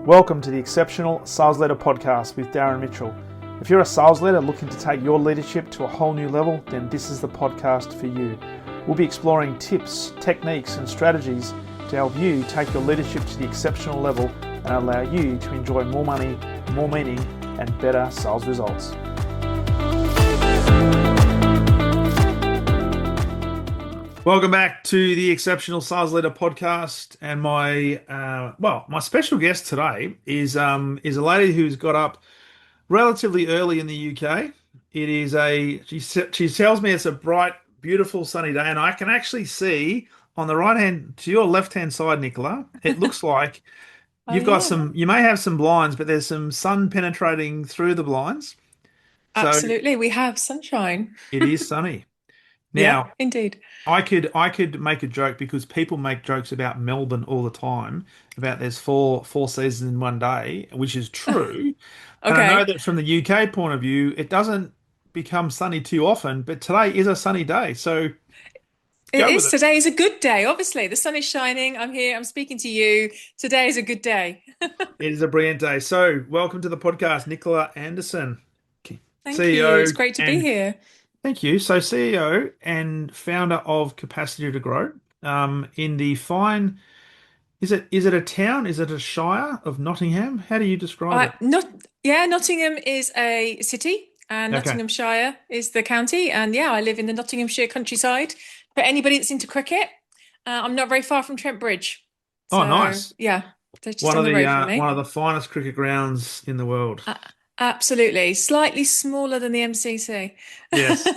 Welcome to the Exceptional Sales Leader Podcast with Darren Mitchell. If you're a sales leader looking to take your leadership to a whole new level, then this is the podcast for you. We'll be exploring tips, techniques and strategies to help you take your leadership to the exceptional level and allow you to enjoy more money, more meaning and better sales results. Welcome back to the Exceptional Sales Leader Podcast, and my special guest today is a lady who's got up relatively early in the UK. She tells me it's a bright, beautiful, sunny day, and I can actually see on the right hand to your left hand side, Nicola. It looks like you've got you may have some blinds, but there's some sun penetrating through the blinds. So absolutely, we have sunshine. It is sunny. Now, yeah, indeed. I could make a joke because people make jokes about Melbourne all the time, about there's four seasons in one day, which is true. And I know that from the UK point of view, it doesn't become sunny too often, but today is a sunny day. So it is. Today is a good day. Obviously, the sun is shining. I'm here. I'm speaking to you. Today is a good day. It is a brilliant day. So welcome to the podcast, Nicola Anderson. Thank you. It's great to be here. Thank you. So CEO and founder of Capacity to Grow in the fine, is it a town? Is it a shire of Nottingham? How do you describe it? Nottingham is a city and Nottinghamshire is the county. And I live in the Nottinghamshire countryside. For anybody that's into cricket, I'm not very far from Trent Bridge. So, nice. Yeah. Just one of the finest cricket grounds in the world. Absolutely. Slightly smaller than the MCC. Yes.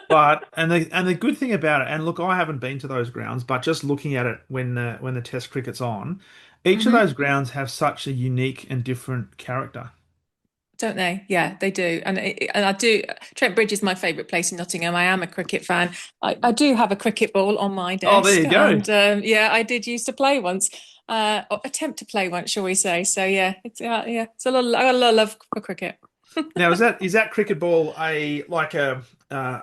But the good thing about it, and look, I haven't been to those grounds, but just looking at it when the Test cricket's on, each of those grounds have such a unique and different character. Don't they? Yeah, they do. And I do. Trent Bridge is my favourite place in Nottingham. I am a cricket fan. I do have a cricket ball on my desk. Oh, there you go. And I did used to play once. Or attempt to play once, shall we say? So it's I got a lot of love for cricket. Now, is that cricket ball a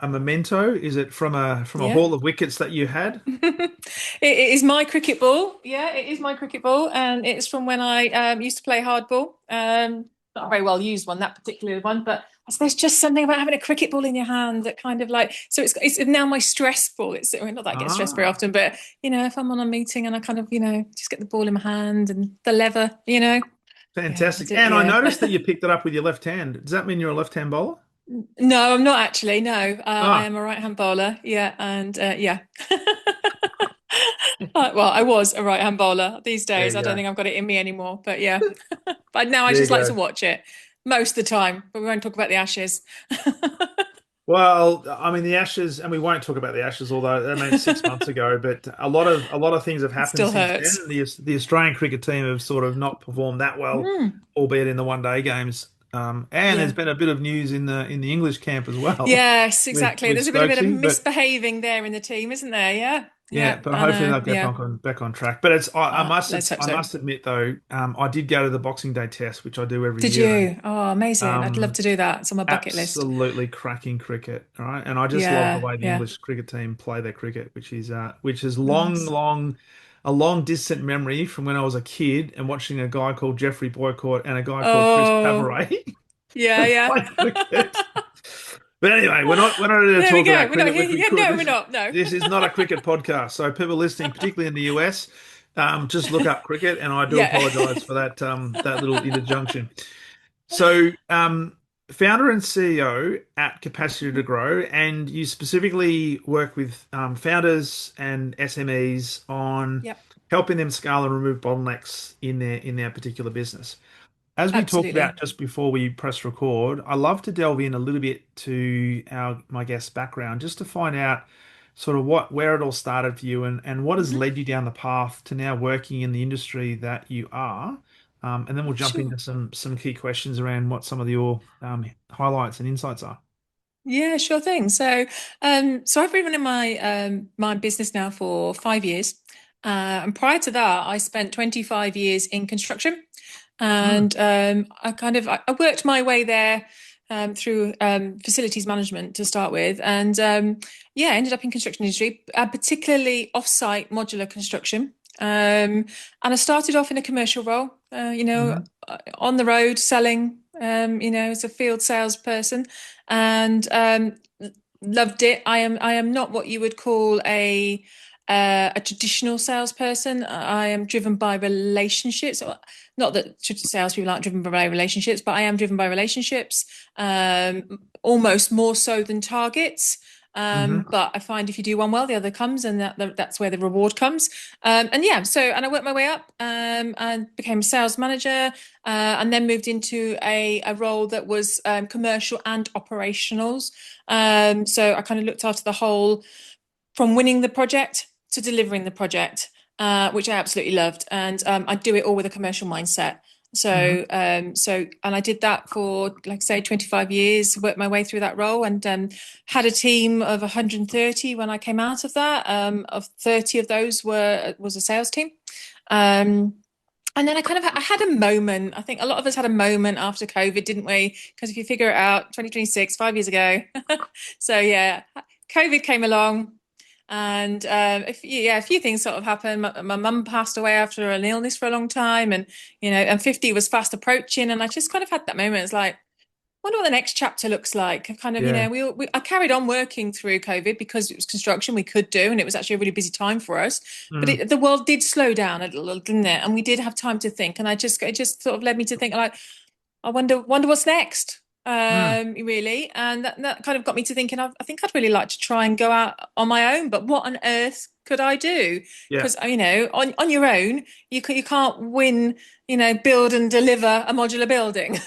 memento? Is it from a haul of wickets that you had? It is my cricket ball. Yeah, it is my cricket ball, and it's from when I used to play hardball. Not a very well used one, that particular one, but there's just something about having a cricket ball in your hand that kind of so it's now my stress ball. It's not that I get stressed very often, but if I'm on a meeting and I kind of just get the ball in my hand and the lever, Fantastic. I noticed that you picked it up with your left hand. Does that mean you're a left-hand bowler? No, I'm not actually. No, I am a right-hand bowler. Yeah, and well, I was a right-hand bowler. These days, I don't think I've got it in me anymore. But yeah, but now I just like to watch it. Most of the time, but we won't talk about the Ashes. Well, I mean the Ashes, and we won't talk about the Ashes, although 6 months ago. But a lot of things have happened since then. The Australian cricket team have sort of not performed that well, albeit in the one-day games. There's been a bit of news in the English camp as well. Yes, exactly. There's a bit of misbehaving there in the team, isn't there? Yeah. Yeah, but hopefully they'll get back on track. But I must admit though, I did go to the Boxing Day test, which I do every year. Did you? Oh, amazing! I'd love to do that. It's on my bucket list. Absolutely cracking cricket, right? And I just love the way the English cricket team play their cricket, which is a long distant memory from when I was a kid and watching a guy called Jeffrey Boycott and a guy called Chris Pavaray. Yeah. But anyway, we're not going to talk about cricket. We're not. No, this is not a cricket podcast. So people listening, particularly in the US, just look up cricket, and I do apologise for that little interjunction. So, founder and CEO at Capacity to Grow, and you specifically work with founders and SMEs on helping them scale and remove bottlenecks in their particular business. As we talked about just before we press record, I love to delve in a little bit to my guest's background, just to find out sort of where it all started for you and what has led you down the path to now working in the industry that you are. And then we'll jump into some key questions around what some of your highlights and insights are. Yeah, sure thing. So I've been running my business now for 5 years. And prior to that, I spent 25 years in construction. And I worked my way there through facilities management to start with, and ended up in construction industry, particularly off-site modular construction. And I started off in a commercial role, Hmm. on the road selling, as a field salesperson, and loved it. I am not what you would call a traditional salesperson. I am driven by relationships. Not that salespeople aren't driven by relationships, but I am driven by relationships, almost more so than targets. Hmm. But I find if you do one well, the other comes, and that's where the reward comes. And I worked my way up, and became a sales manager, and then moved into a role that was commercial and operationals. So I kind of looked after the whole from winning the project to delivering the project, which I absolutely loved, and I do it all with a commercial mindset. Hmm. And I did that for, like I say, 25 years, worked my way through that role, and had a team of 130 when I came out of that. Of 30 of those was a sales team. Um, and then I had a moment. I think a lot of us had a moment after COVID, didn't we? Because if you figure it out, 2026, 5 years ago. So yeah, COVID came along, and a few things sort of happened. My mum passed away after an illness for a long time, and and 50 was fast approaching, and I just kind of had that moment. It's like, wonder what the next chapter looks like. Kind of, Yeah. I carried on working through COVID because it was construction we could do, and it was actually a really busy time for us. But Mm. the world did slow down a little, didn't it? And we did have time to think. And it just sort of led me to think, like, I wonder what's next. Mm. Really, and that kind of got me to thinking. I think I'd really like to try and go out on my own, but what on earth could I do? Yeah. Because on your own, you can't win. Build and deliver a modular building.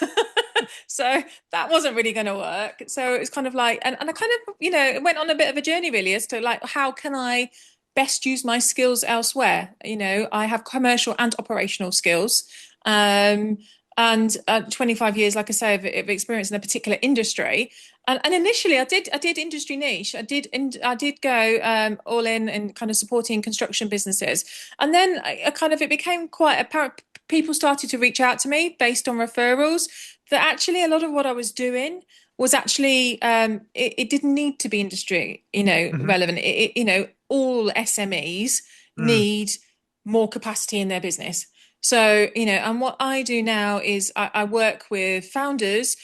So that wasn't really going to work. So it was kind of like, and I kind of, went on a bit of a journey really as to like, how can I best use my skills elsewhere? I have commercial and operational skills. Um, and 25 years, like I say, of experience in a particular industry. And initially, I did industry niche. I did go all in and kind of supporting construction businesses. And then I kind of it became quite apparent. People started to reach out to me based on referrals, that actually a lot of what I was doing was actually it didn't need to be industry, Hmm. relevant. All SMEs Mm. need more capacity in their business. So, and what I do now is I work with founders.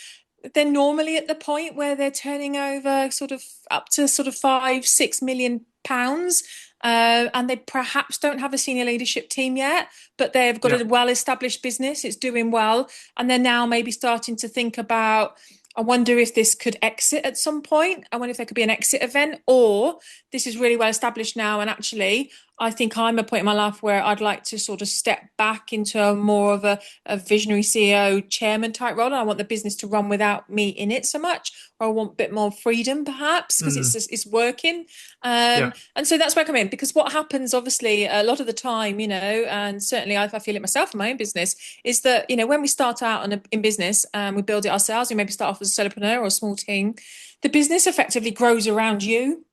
They're normally at the point where they're turning over sort of up to sort of 5, 6 million pounds. And they perhaps don't have a senior leadership team yet, but they've got Yeah. a well-established business. It's doing well, and they're now maybe starting to think about, I wonder if this could exit at some point. I wonder if there could be an exit event, or this is really well established now, and actually I think I'm at a point in my life where I'd like to sort of step back into more of a visionary CEO chairman type role. And I want the business to run without me in it so much, or I want a bit more freedom perhaps because Mm. it's working. Yeah. And so that's where I come in, because what happens obviously a lot of the time, and certainly I feel it myself in my own business, is that, when we start out in business and we build it ourselves, we maybe start off as a solopreneur or a small team, the business effectively grows around you,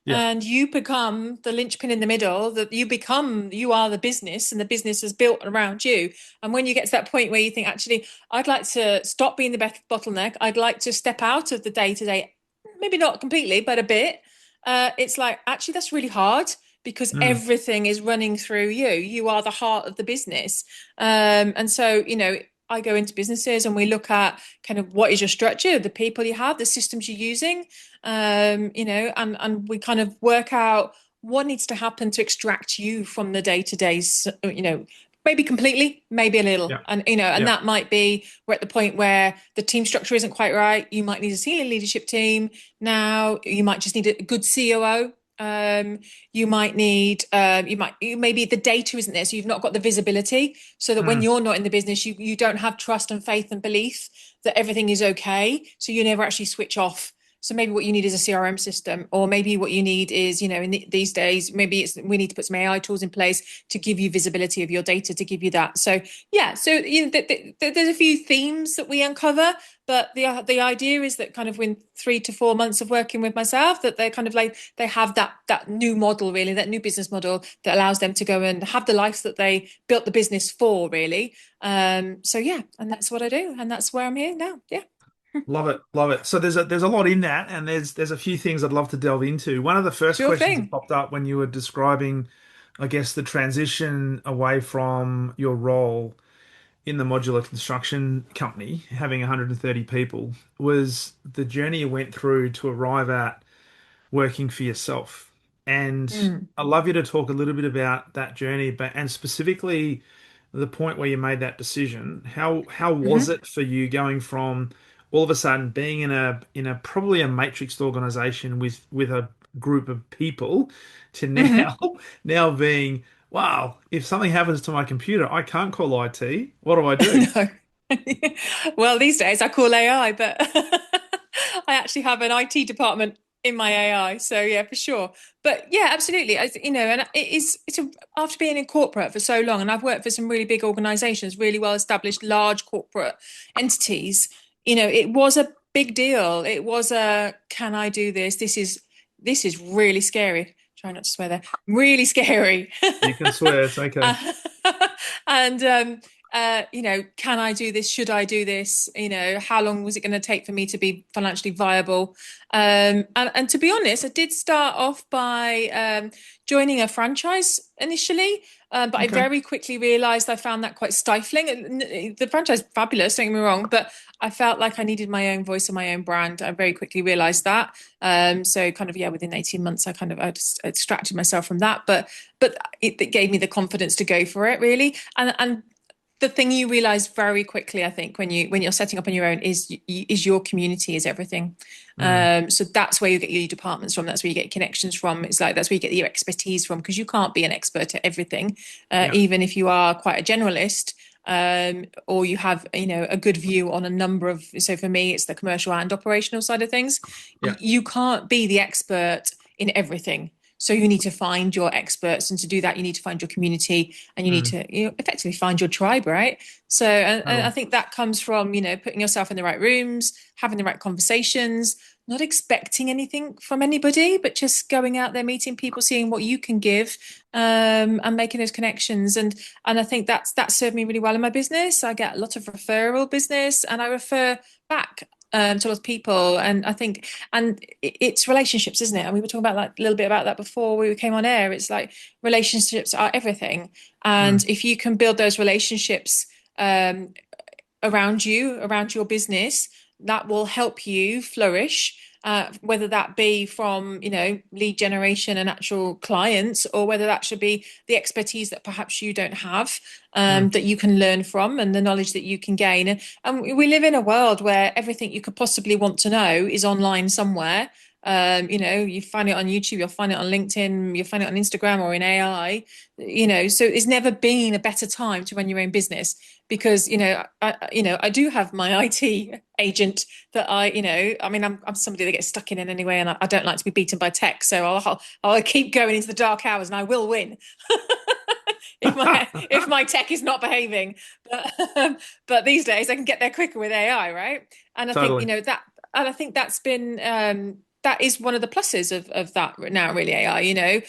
Yeah. and you become the linchpin in the middle, that you are the business, and the business is built around you. And when you get to that point where you think, actually, I'd like to stop being the bottleneck, I'd like to step out of the day to day, maybe not completely but a bit, it's like, actually, that's really hard, because Mm. everything is running through you are the heart of the business. And so, I go into businesses and we look at kind of what is your structure, the people you have, the systems you're using, and we kind of work out what needs to happen to extract you from the day to days, maybe completely, maybe a little. Yeah. And, and Yeah. that might be, we're at the point where the team structure isn't quite right. You might need a senior leadership team. Now you might just need a good COO. You might need, maybe the data isn't there. So you've not got the visibility, so that when Mm. you're not in the business, you don't have trust and faith and belief that everything is okay. So you never actually switch off. So maybe what you need is a CRM system, or maybe what you need is, these days, maybe we need to put some AI tools in place to give you visibility of your data, to give you that. So yeah, so there's a few themes that we uncover, but the idea is that kind of in 3 to 4 months of working with myself, that they're kind of like, they have that new model, really, that new business model that allows them to go and have the life that they built the business for, really. So yeah, and that's what I do, and that's where I'm here now. Yeah. Love it, love it. So there's a lot in that, and there's a few things I'd love to delve into. One of the first Sure questions that thing. popped up when you were describing I guess, the transition away from your role in the modular construction company, having 130 people, was the journey you went through to arrive at working for yourself. And Mm. I'd love you to talk a little bit about that journey, but and specifically the point where you made that decision. How was Mhm. it for you going from all of a sudden being in a probably a matrixed organization with a group of people to Mhm. now being, wow, if something happens to my computer, I can't call IT. What do I do? No. Well, these days I call AI, but I actually have an IT department in my AI. So yeah, for sure. But yeah, absolutely. And after being in corporate for so long, and I've worked for some really big organizations, really well established, large corporate entities, it was a big deal. It was can I do this? This is really scary. Try not to swear there. Really scary. You can swear, it's okay. Uh, and can I do this? Should I do this? How long was it going to take for me to be financially viable? And to be honest, I did start off by joining a franchise initially, but I Okay. very quickly realized I found that quite stifling. The franchise is fabulous, don't get me wrong, but I felt like I needed my own voice and my own brand. I very quickly realized that. So kind of, yeah, within 18 months, I just extracted myself from that. But it gave me the confidence to go for it, really. And the thing you realize very quickly, I think, when you're setting up on your own is your community is everything. Mm, So that's where you get your departments from. That's where you get connections from. It's like that's where you get your expertise from, because you can't be an expert at everything, yeah. even if you are quite a generalist. Or you have, a good view on a number of. So for me, it's the commercial and operational side of things. Yeah. You can't be the expert in everything. So you need to find your experts, and to do that, you need to find your community, and you need Mm, to, effectively find your tribe, right? So, and I totally. think that comes from, putting yourself in the right rooms, having the right conversations, not expecting anything from anybody, but just going out there, meeting people, seeing what you can give, and making those connections. And I think that served me really well in my business. I get a lot of referral business, and I refer back. To a lot of people, and I think, and it's relationships, isn't it? And we were talking about that a little bit about that before we came on air. It's like relationships are everything, and Mm, if you can build those relationships um, around you, around your business, that will help you flourish. Whether that be from, lead generation and actual clients, or whether that should be the expertise that perhaps you don't have, mm. that you can learn from, and the knowledge that you can gain. And we live in a world where everything you could possibly want to know is online somewhere. You find it on YouTube, you'll find it on LinkedIn, you'll find it on Instagram or in AI. So it's never been a better time to run your own business, because I do have my IT agent that I mean, I'm somebody that gets stuck in it anyway, and I don't like to be beaten by tech, so I'll keep going into the dark hours, and I will win if my tech is not behaving. But these days I can get there quicker with AI, right? And I think Totally. and I think that is one of the pluses of that now, really, AI.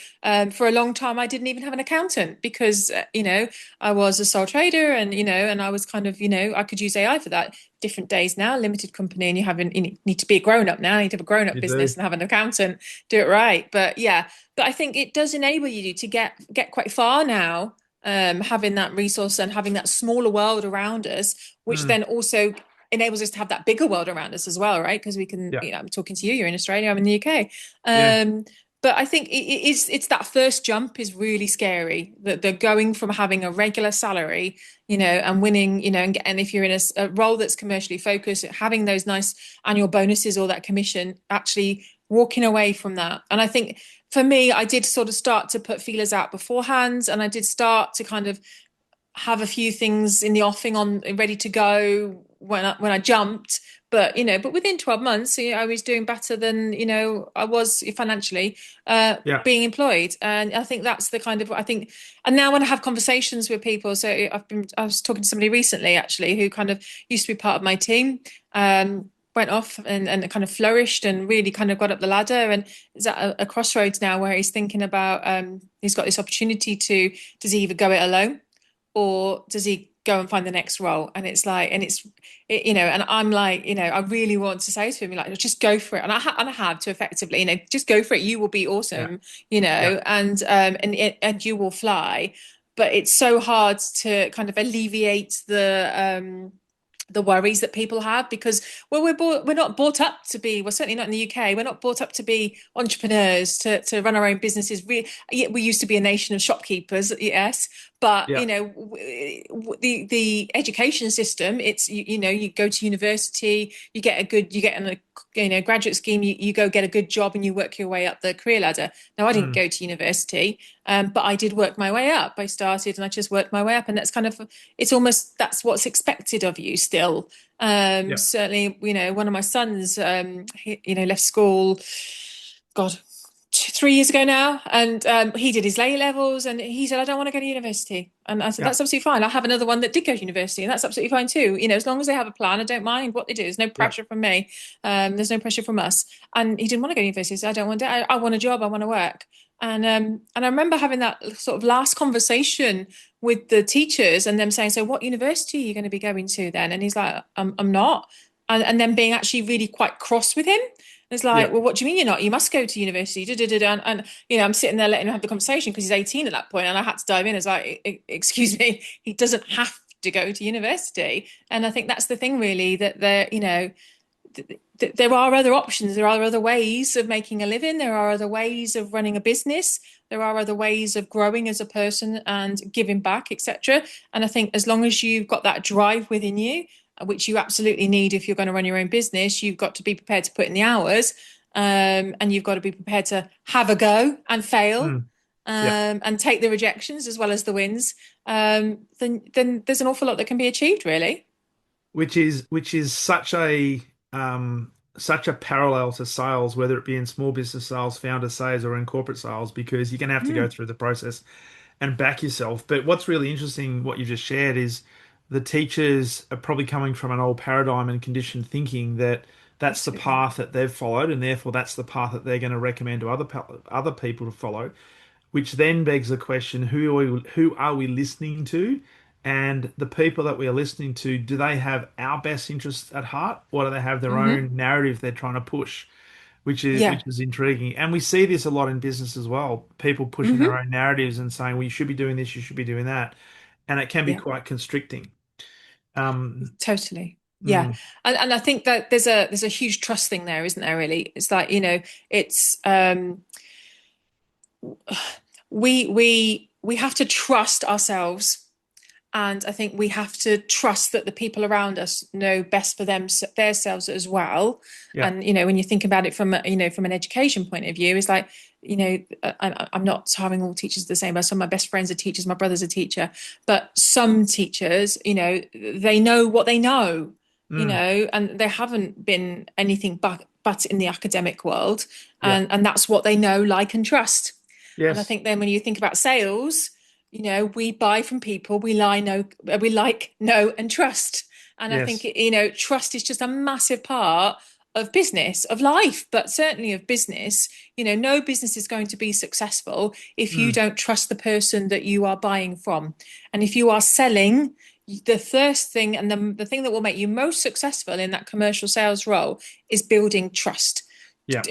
For a long time I didn't even have an accountant, because I was a sole trader, and I was kind of, I could use AI for that. Different days now, limited company, and you need to be a grown up now. You need to have a grown up You business do. and have an accountant, do it right. But yeah, but I think it does enable you to get quite far now, having that resource and having that smaller world around us, which Mm, then also enables us to have that bigger world around us as well, right? Because we can, yeah. I'm talking to you, you're in Australia, I'm in the UK. Yeah. But I think it's that first jump is really scary. That they're going from having a regular salary, and winning, and if you're in a role that's commercially focused, having those nice annual bonuses or that commission, actually walking away from that. And I think for me, I did sort of start to put feelers out beforehand, and I did start to kind of have a few things in the offing on ready to go when I jumped. But within 12 months, I was doing better than I was financially, Yeah. being employed. And I think that's the kind of, I think. And now when I have conversations with people, so I was talking to somebody recently, actually, who kind of used to be part of my team. Went off and kind of flourished and really kind of got up the ladder, and is at a crossroads now where he's thinking about, he's got this opportunity to, does he either go it alone, or does he go and find the next role. And it's like, and I'm like, I really want to say to him, like, just go for it. And I have to effectively, just go for it. You will be Yeah. awesome, Yeah. and you will fly. But it's so hard to kind of alleviate the worries that people have, because we're not brought up to be, well, certainly not in the UK, we're not brought up to be entrepreneurs, to run our own businesses. We used to be a nation of shopkeepers, yes, but Yeah. the education system, it's you go to university, you get a graduate scheme, you go get a good job and you work your way up the career ladder. Now, I didn't Mm. go to university, but I did work my way up. I started and I just worked my way up, and that's kind of, it's almost, that's what's expected of you still. Yeah. Certainly, one of my sons, left school, God, 3 years ago now, and he did his A levels, and he said, I don't want to go to university. And I said, Yeah. that's absolutely fine. I have another one that did go to university, and that's absolutely fine too. As long as they have a plan, I don't mind what they do. There's no Yeah. pressure from me. There's no pressure from us. And he didn't want to go to university. So I don't want to, I want a job. I want to work. And I remember having that sort of last conversation with the teachers, and them saying, so what university are you going to be going to then? And he's like, I'm not. And then being actually really quite cross with him. It's Yeah. like, well, what do you mean you're not? You must go to university. Da, da, da, da. And I'm sitting there letting him have the conversation because he's 18 at that point, and I had to dive in. It's like, excuse me, he doesn't have to go to university. And I think that's the thing, really, that there are other options. There are other ways of making a living. There are other ways of running a business. There are other ways of growing as a person and giving back, etc. And I think as long as you've got that drive within you, which you absolutely need if you're going to run your own business, you've got to be prepared to put in the hours, and you've got to be prepared to have a go and fail, Mm. Yeah. and take the rejections as well as the wins. Then there's an awful lot that can be achieved, really. Which is such a parallel to sales, whether it be in small business sales, founder sales, or in corporate sales, because you're going to have to go Mm, through the process and back yourself. But what's really interesting, what you just shared, is the teachers are probably coming from an old paradigm and conditioned thinking that that's the absolutely. path that they've followed, and therefore that's the path that they're going to recommend to other people to follow. Which then begs the question: who are we listening to? And the people that we are listening to, do they have our best interests at heart, or do they have their Hmm. own narrative they're trying to push? Which is Yeah. which is intriguing. And we see this a lot in business as well. People pushing their Hmm. own narratives and saying, well, you should be doing this, you should be doing that. And it can be Yeah. quite constricting. Um, Totally. Yeah. mm, And I think that there's a huge trust thing there, isn't there, really? It's like, it's we have to trust ourselves. And I think we have to trust that the people around us know best for themselves as well. yeah. And when you think about it from an education point of view, it's like, I'm not having all teachers the same. But some of my best friends are teachers, my brother's a teacher, but some teachers, they know what they know, Mm, and they haven't been anything but in the academic world, yeah. and that's what they know, like, and trust. And I Yes. think then when you think about sales, we buy from people we like, know, and trust. And I think, Yes. trust is just a massive part of business, of life, but certainly of business. No business is going to be successful if you Mm, don't trust the person that you are buying from. And if you are selling, the first thing and the thing that will make you most successful in that commercial sales role is building trust. yeah.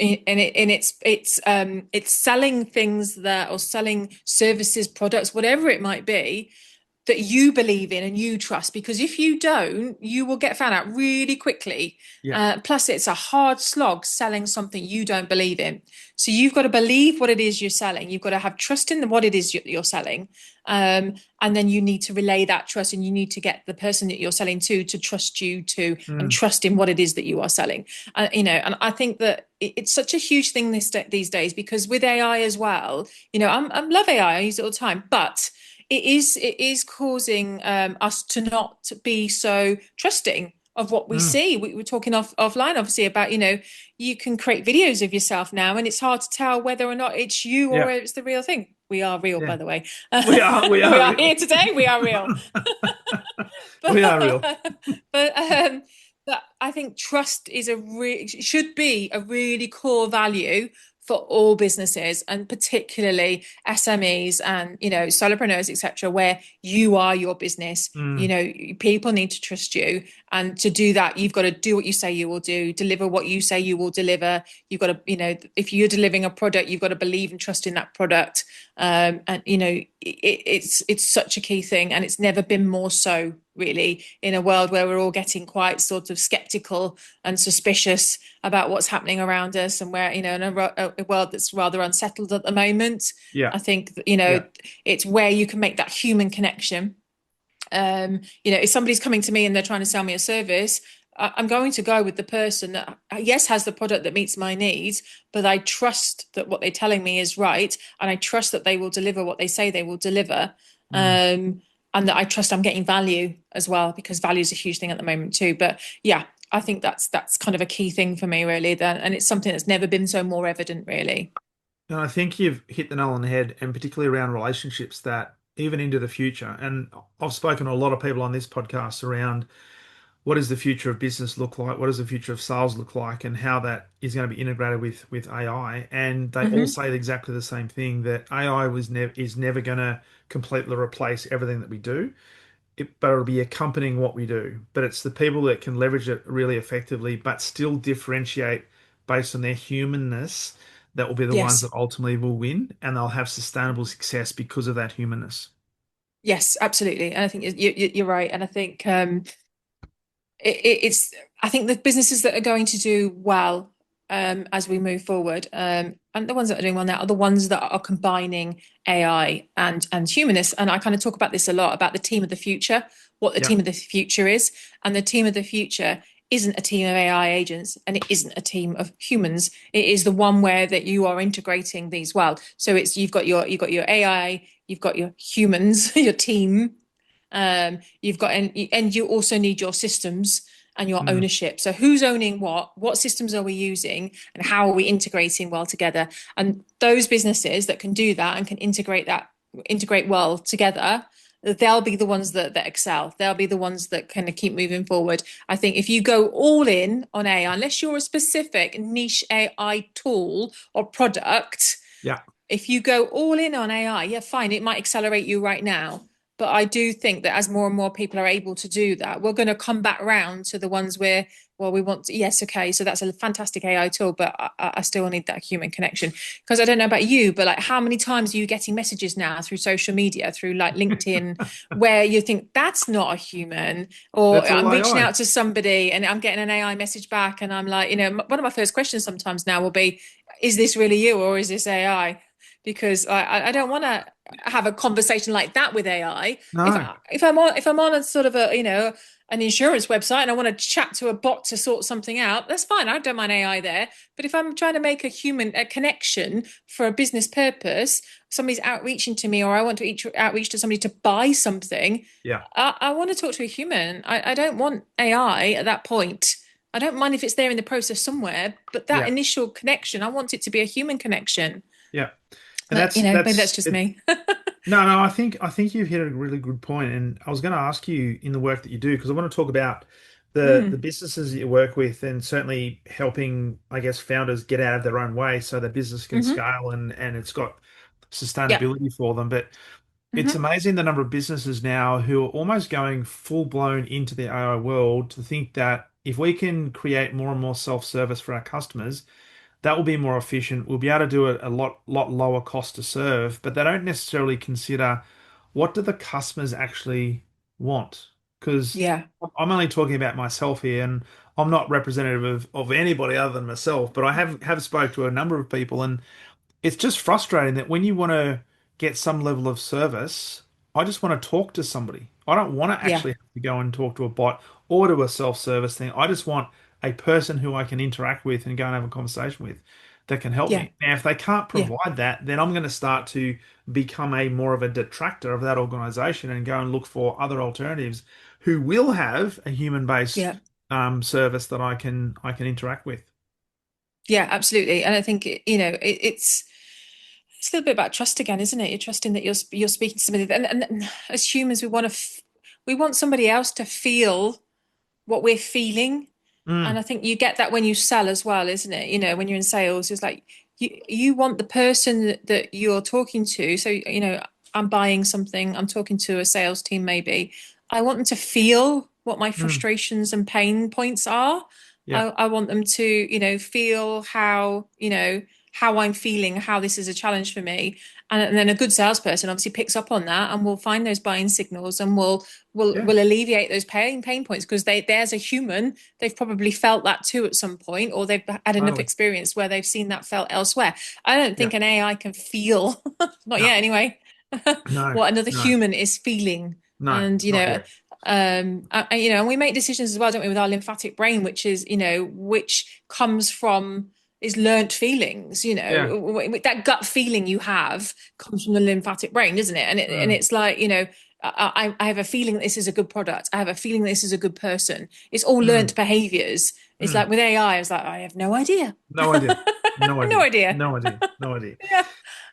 It's selling things that, or selling services, products, whatever it might be, that you believe in and you trust, because if you don't, you will get found out really quickly. Yeah. Plus, it's a hard slog selling something you don't believe in. So you've got to believe what it is you're selling. You've got to have trust in what it is you're selling. And then you need to relay that trust, and you need to get the person that you're selling to trust you to, and Mm, trust in what it is that you are selling. And I think that it's such a huge thing these days, because with AI as well, I love AI, I use it all the time, but it is causing us to not be so trusting of what we mm, see. We were talking offline, obviously, about you can create videos of yourself now, and it's hard to tell whether or not it's you or yeah. it's the real thing. We are real, Yeah. by the way. We are. We We are are real. here today. We are real. We are real. but but but I think trust should be a really core value for all businesses, and particularly SMEs and, solopreneurs, etc., where you are your business. Mm. People need to trust you. And to do that, you've got to do what you say you will do, deliver what you say you will deliver. You've got to, if you're delivering a product, you've got to believe and trust in that product. And it's such a key thing, and it's never been more so, really, in a world where we're all getting quite sort of skeptical and suspicious about what's happening around us, and where, in a world that's rather unsettled at the moment. Yeah. I think, Yeah. it's where you can make that human connection. If somebody's coming to me and they're trying to sell me a service, I'm going to go with the person that, yes, has the product that meets my needs, but I trust that what they're telling me is right, and I trust that they will deliver what they say they will deliver. Mm. And that I trust I'm getting value as well, because value is a huge thing at the moment too. But yeah, I think that's kind of a key thing for me, really. And it's something that's never been so more evident, really. And I think you've hit the nail on the head, and particularly around relationships that even into the future. And I've spoken to a lot of people on this podcast around what does the future of business look like? What does the future of sales look like? And how that is going to be integrated with AI. And they all Hmm. say exactly the same thing, that AI is never going to completely replace everything that we do. But it'll be accompanying what we do. But it's the people that can leverage it really effectively, but still differentiate based on their humanness, that will be the ones that Yes. ultimately will win, and they'll have sustainable success because of that humanness. Yes, absolutely. And I think you're right. And I think it's I think the businesses that are going to do well, as we move forward, and the ones that are doing well now, are the ones that are combining AI and humanists. And I kind of talk about this a lot, about the team of the future, what the Yeah. team of the future is. And the team of the future isn't a team of AI agents, and it isn't a team of humans. It is the one where that you are integrating these well. So it's you've got your AI, you've got your humans, your team, you've got, and you also need your systems and your Mm. ownership. So who's owning what systems are we using, and how are we integrating well together? And those businesses that can do that and can integrate well together, they'll be the ones that excel. They'll be the ones that kind of keep moving forward. I think if you go all in on AI, unless you're a specific niche AI tool or product, Yeah. if you go all in on AI, yeah, fine, it might accelerate you right now. But I do think that as more and more people are able to do that, we're going to come back round to the ones where, well, we want to, yes, okay, so that's a fantastic AI tool, but I still need that human connection. Because I don't know about you, but like, how many times are you getting messages now through social media, through like LinkedIn, where you think that's not a human, or That's I'm all reaching AI. out to somebody and I'm getting an AI message back, and I'm like, one of my first questions sometimes now will be, is this really you or is this AI? Because I don't want to have a conversation like that with AI. If No. I'm on a sort of a, an insurance website, and I want to chat to a bot to sort something out, that's fine. I don't mind AI there. But if I'm trying to make a connection for a business purpose, somebody's outreaching to me, or I want to outreach to somebody to buy something, Yeah. I want to talk to a human. I don't want AI at that point. I don't mind if it's there in the process somewhere, but that Yeah. initial connection, I want it to be a human connection. Yeah. And But maybe that's that's just it. me. No, no, I think you've hit a really good point, and I was going to ask you in the work that you do, because I want to talk about the Mm. businesses that you work with, and certainly helping, I guess, founders get out of their own way so their business can Hmm. scale, and it's got Yeah. sustainability for them. But it's Hmm. amazing the number of businesses now who are almost going full blown into the AI world, to think that if we can create more and more self-service for our customers, that will be more efficient. We'll be able to do it a lot lower cost to serve, but they don't necessarily consider, what do the customers actually want? Because Yeah. I'm only talking about myself here, and I'm not representative of anybody other than myself, but I have spoke to a number of people, and it's just frustrating that when you want to get some level of service, I just want to talk to somebody. I don't want to Yeah. actually have to go and talk to a bot or to a self-service thing. I just want a person who I can interact with and go and have a conversation with, that can help Yeah. me. Now, if they can't Yeah. provide that, then I'm going to start to become a more of a detractor of that organization, and go and look for other alternatives who will have a human-based Yeah. service that I can interact with. Yeah. Absolutely. And I think it's a little bit about trust again, isn't it? You're trusting that you're speaking to somebody, and as humans, we want somebody else to feel what we're feeling. And Mm, I think you get that when you sell as well, isn't it? When you're in sales, it's like you want the person that you're talking to. So, I'm buying something, I'm talking to a sales team maybe. I want them to feel what my Mm. frustrations and pain points are. Yeah. I want them to, feel how I'm feeling, how this is a challenge for me. And then a good salesperson obviously picks up on that and will find those buying signals and Yeah. will alleviate those pain points because there's a human, they've probably felt that too at some point, or they've had enough Totally. experience where they've seen that felt elsewhere. I don't Yeah. think an AI can feel, not No. yet anyway, No. what another No. human is feeling. No. And Not yet. and we make decisions as well, don't we, with our lymphatic brain, which is, which comes from is learnt feelings, Yeah. that gut feeling you have comes from the lymphatic brain, doesn't it? And Mm. it's like, I have a feeling that this is a good product. I have a feeling that this is a good person. It's all Mm. learnt behaviors. It's Mm. like with AI, I was like, I have no idea. No idea. No No idea. idea. No idea. No idea. Yeah.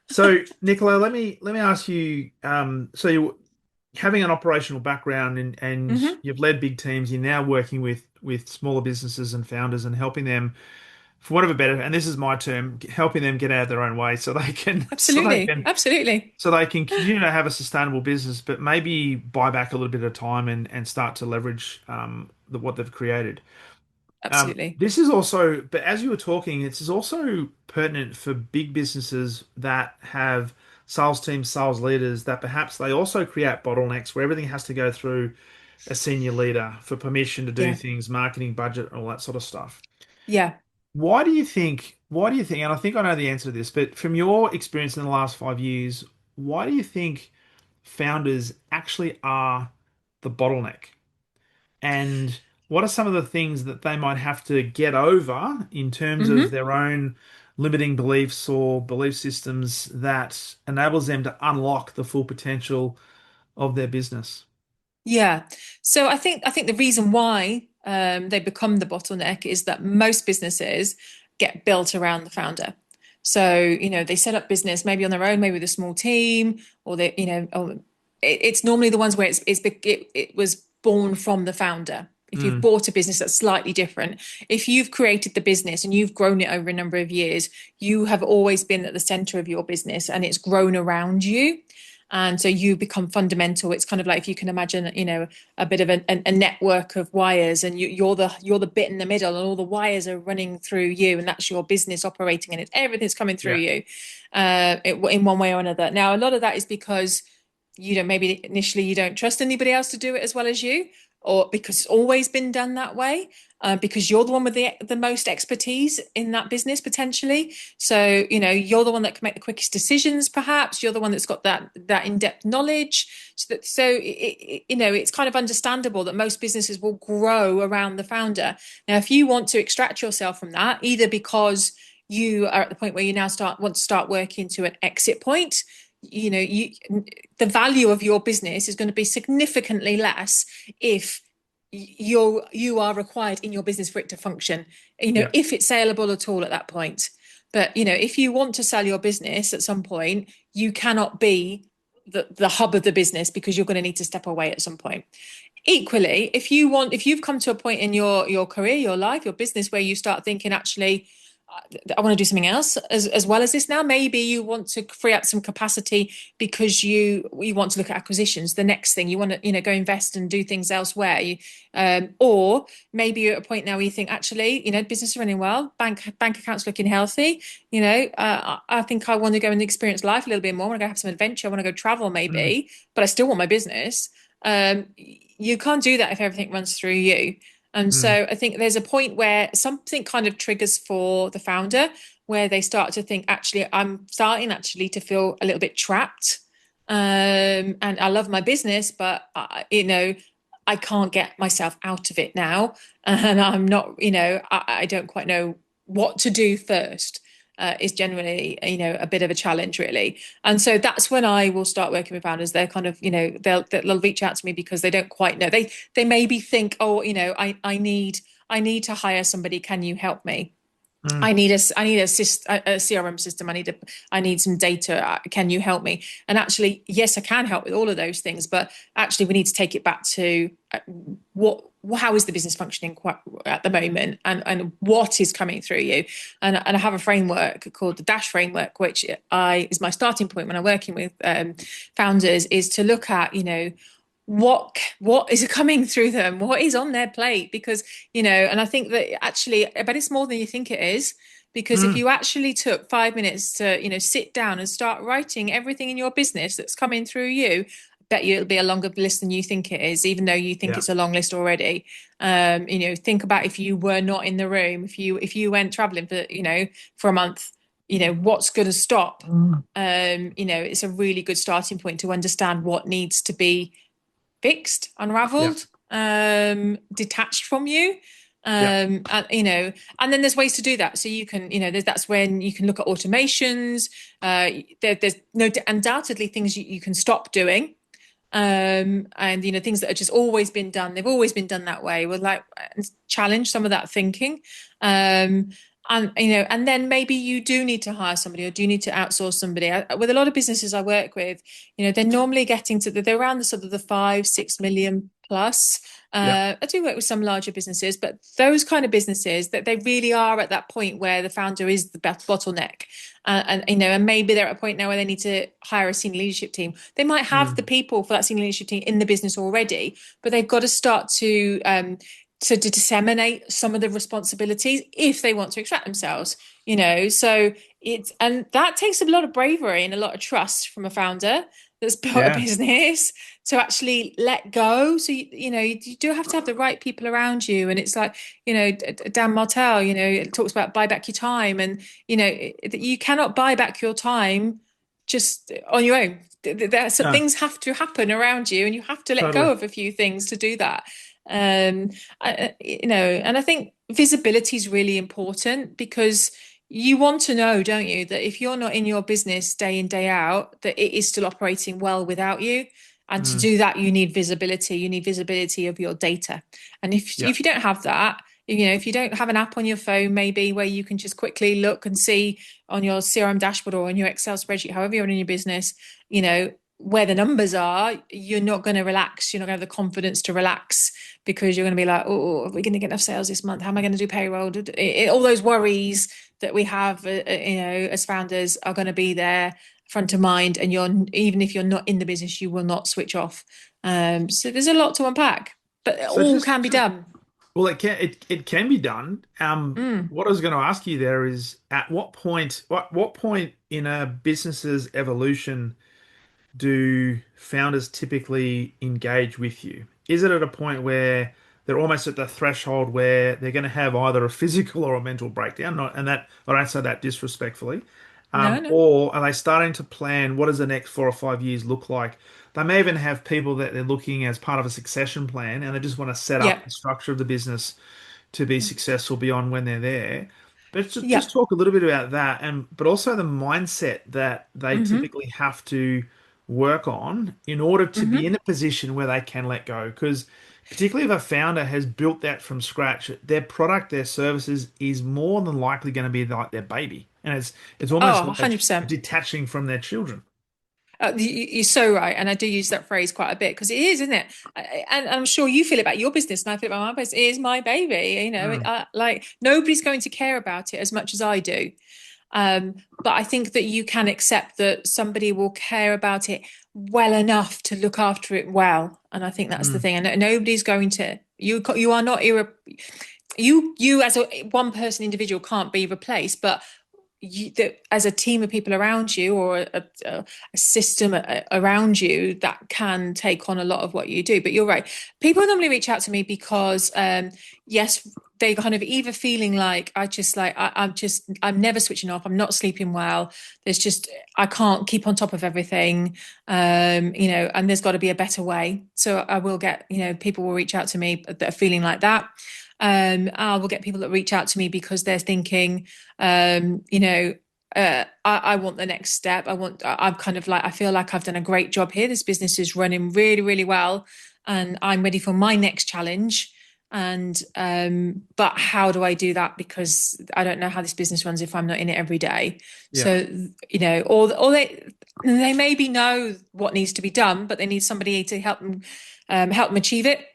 So, Nicola, let me ask you. So you having an operational background and Hmm. you've led big teams. You're now working with smaller businesses and founders and helping them, for whatever better. And this is my term, helping them get out of their own way so they can Absolutely. Absolutely. continue to have a sustainable business, but maybe buy back a little bit of time and start to leverage what they've created. Absolutely. This is also, but as you were talking, it's also pertinent for big businesses that have sales teams, sales leaders that perhaps they also create bottlenecks where everything has to go through a senior leader for permission to do Yeah. things, marketing, budget, all that sort of stuff. Yeah. Why do you think, and I think I know the answer to this, but from your experience in the last 5 years, why do you think founders actually are the bottleneck? And what are some of the things that they might have to get over in terms of Hmm. their own limiting beliefs or belief systems that enables them to unlock the full potential of their business? Yeah. So I think the reason why they become the bottleneck is that most businesses get built around the founder. So, they set up business maybe on their own, maybe with a small team, or it's normally the ones where it was born from the founder. If you've Mm, bought a business, that's slightly different. If you've created the business and you've grown it over a number of years, you have always been at the center of your business and it's grown around you. And so you become fundamental. It's kind of like if you can imagine, a bit of a network of wires, and you're the bit in the middle, and all the wires are running through you, and that's your business operating, and everything's coming through yeah. you, in one way or another. Now, a lot of that is because maybe initially you don't trust anybody else to do it as well as you, or because it's always been done that way, because you're the one with the most expertise in that business potentially. So, you're the one that can make the quickest decisions, perhaps. You're the one that's got that in-depth knowledge. It's kind of understandable that most businesses will grow around the founder. Now, if you want to extract yourself from that, either because you are at the point where you now want to start working to an exit point, the value of your business is going to be significantly less if you are required in your business for it to function, Yeah. if it's saleable at all at that point. But if you want to sell your business at some point, you cannot be the hub of the business, because you're going to need to step away at some point. Equally, if you've come to a point in your career, your life, your business, where you start thinking, actually, I want to do something else as well as this now. Maybe you want to free up some capacity because you want to look at acquisitions. The next thing you want to, go invest and do things elsewhere. Or maybe you're at a point now where you think, actually, business is running well, bank accounts looking healthy. I think I want to go and experience life a little bit more. I want to go have some adventure. I want to go travel Mm, maybe, but I still want my business. You can't do that if everything runs through you. And mm, so I think there's a point where something kind of triggers for the founder, where they start to think, actually, I'm starting actually to feel a little bit trapped. And I love my business, but I can't get myself out of it now. And I'm not, I don't quite know what to do first. Is generally, a bit of a challenge, really. And so that's when I will start working with founders. They're kind of, they'll reach out to me because they don't quite know. They maybe think, oh, I need to hire somebody. Can you help me? mm. I need a CRM system. I need some data. Can you help me? And actually, yes, I can help with all of those things, but actually we need to take it back to what how is the business functioning quite at the moment, and what is coming through you. And I have a framework called the DASH framework, which I is my starting point when I'm working with founders, is to look at, what is coming through them, what is on their plate, because and I think that actually I bet it's more than you think it is, because if Mm. you actually took 5 minutes to sit down and start writing everything in your business that's coming through you, I bet you it'll be a longer list than you think it is, even though you think Yeah. it's a long list already. Think about if you were not in the room, if you went traveling for a month, what's going to stop. Mm. It's a really good starting point to understand what needs to be fixed, Yeah. unraveled, detached from you. Yeah. And then there's ways to do that. So you can, that's when you can look at automations. There's no undoubtedly things you can stop doing. And things that have just always been done, they've always been done that way. We'll challenge some of that thinking. And then maybe you do need to hire somebody, or do you need to outsource somebody. With a lot of businesses I work with, they're normally getting to they're around the sort of the 5-6 million plus. Yeah. I do work with some larger businesses, but those kind of businesses, that they really are at that point where the founder is the bottleneck. And maybe they're at a point now where they need to hire a senior leadership team. They might have the Mm. people for that senior leadership team in the business already, but they've got to start to disseminate some of the responsibilities if they want to extract themselves. So and that takes a lot of bravery and a lot of trust from a founder that's built a Yeah. business to actually let go. So you do have to have the right people around you. And it's like, Dan Martell, it talks about buy back your time, and you cannot buy back your time just on your own. No, Things have to happen around you, and you have to let totally. go of a few things to do that. And I think visibility is really important, because you want to know, don't you, that if you're not in your business day in, day out, that it is still operating well without you. And to Mm. do that, you need visibility. You need visibility of your data. And if Yeah. you don't have that, if you don't have an app on your phone, maybe where you can just quickly look and see on your CRM dashboard or on your Excel spreadsheet, however you're running your business, where the numbers are, you're not going to relax. You're not going to have the confidence to relax, because you're going to be like, oh, are we going to get enough sales this month? How am I going to do payroll? All those worries that we have, as founders, are going to be there front of mind. And even if you're not in the business, you will not switch off. So there's a lot to unpack, but So all can be done. well, it can be done. Mm. What I was going to ask you there is, at what point in a business's evolution do founders typically engage with you? Is it at a point where they're almost at the threshold where they're going to have either a physical or a mental breakdown? And that, I don't say that disrespectfully. No, no. Or are they starting to plan what does the next 4 or 5 years look like? They may even have people that they're looking as part of a succession plan, and they just want to set Yeah. up the structure of the business to be successful beyond when they're there. But just Yeah. talk a little bit about that, and but also the mindset that they Mm-hmm. typically have to work on in order to be Mm-hmm. in a position where they can let go. Because particularly if a founder has built that from scratch, their product, their services is more than likely going to be like their baby, and it's almost Oh, like 100%. detaching from their children. You're so right, and I do use that phrase quite a bit, because it is, isn't it? And I'm sure you feel it about your business, and I feel it about my business. It is my baby, Mm. like nobody's going to care about it as much as I do. But I think that you can accept that somebody will care about it well enough to look after it well, and I think that's the Mm. thing. And nobody's going to you are not you as a one person individual can't be replaced, but as a team of people around you, or a system around you, that can take on a lot of what you do. But you're right. People normally reach out to me because, yes, they kind of either feeling like I'm never switching off. I'm not sleeping well. There's just, I can't keep on top of everything. And there's got to be a better way. So I will get, people will reach out to me that are feeling like that. I will get people that reach out to me because they're thinking, I want the next step. I'm kind of like, I feel like I've done a great job here. This business is running really, really well, and I'm ready for my next challenge. And but how do I do that? Because I don't know how this business runs if I'm not in it every day. Yeah. So, or they maybe know what needs to be done, but they need somebody to help them achieve it.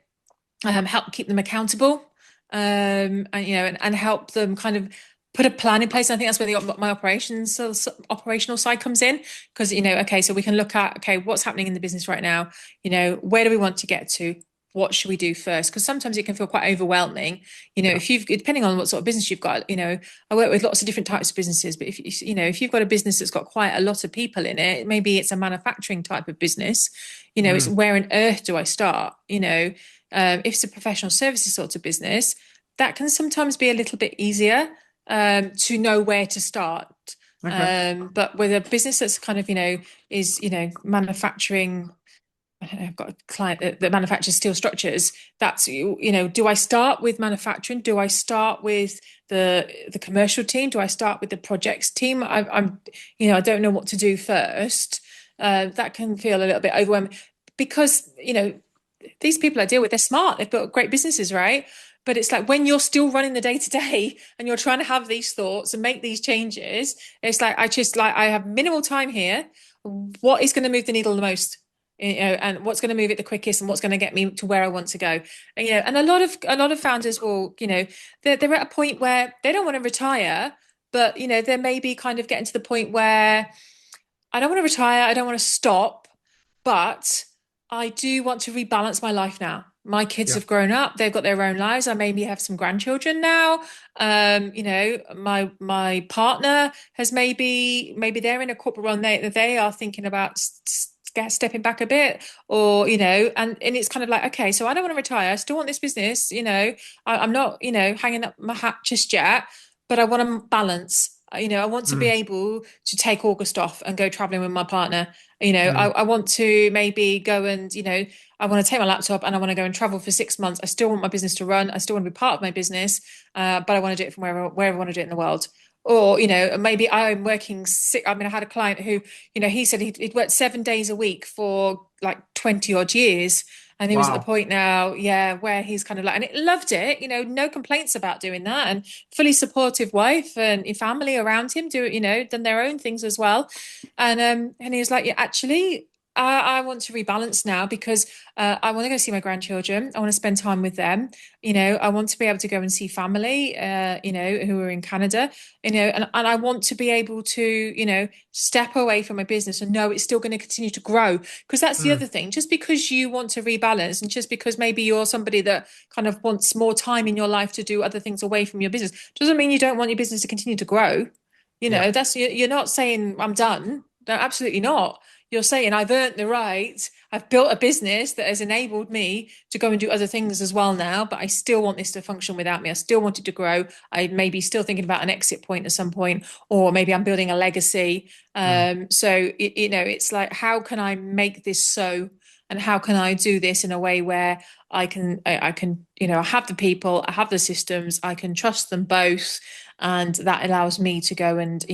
help keep them accountable, and and help them kind of put a plan in place. And I think that's where my operational side comes in, because okay, so we can look at, okay, what's happening in the business right now. Where do we want to get to? What should we do first? Because sometimes it can feel quite overwhelming. Yeah. If you've, depending on what sort of business you've got, I work with lots of different types of businesses, but if you've got a business that's got quite a lot of people in it, maybe it's a manufacturing type of business. It's Mm. where on earth do I start? If it's a professional services sort of business, that can sometimes be a little bit easier to know where to start. Okay. But with a business that's kind of, is, manufacturing, I don't know, I've got a client that manufactures steel structures. That's, do I start with manufacturing? Do I start with the commercial team? Do I start with the projects team? I don't know what to do first. That can feel a little bit overwhelming because, these people I deal with, they're smart. They've built great businesses, right? But it's like when you're still running the day to day and you're trying to have these thoughts and make these changes, it's like I have minimal time here. What is going to move the needle the most? And what's going to move it the quickest, and what's going to get me to where I want to go. And a lot of founders will, they're at a point where they don't want to retire, but they're maybe kind of getting to the point where I don't want to retire, I don't want to stop, but I do want to rebalance my life now. My kids Yeah. have grown up, they've got their own lives. I maybe have some grandchildren now. My partner has maybe they're in a corporate role, and they are thinking about stepping back a bit, or and it's kind of like, okay, so I don't want to retire. I still want this business. I'm not hanging up my hat just yet, but I want to balance. I want to be Mm. able to take August off and go traveling with my partner. Mm. I want to maybe go and, I want to take my laptop and I want to go and travel for 6 months. I still want my business to run. I still want to be part of my business, but I want to do it from wherever I want to do it in the world. Or, maybe I'm working I mean, I had a client who, he said he'd worked 7 days a week for like 20 odd years. And he was at the Wow. point now, yeah, where he's kind of like, and it loved it, no complaints about doing that. And fully supportive wife and family around him done their own things as well. And he was like, yeah, actually, I want to rebalance now because I want to go see my grandchildren. I want to spend time with them. I want to be able to go and see family, who are in Canada, and I want to be able to, step away from my business and know it's still going to continue to grow. Because that's the Mm. other thing. Just because you want to rebalance, and just because maybe you're somebody that kind of wants more time in your life to do other things away from your business, doesn't mean you don't want your business to continue to grow. Yeah. That's, you're not saying I'm done. No, absolutely not. You're saying I've earned the right. I've built a business that has enabled me to go and do other things as well now, but I still want this to function without me. I still want it to grow. I may be still thinking about an exit point at some point, or maybe I'm building a legacy. Mm. So it's like, how can I make this so, and how can I do this in a way where I can, I have the people, I have the systems, I can trust them both, and that allows me to go and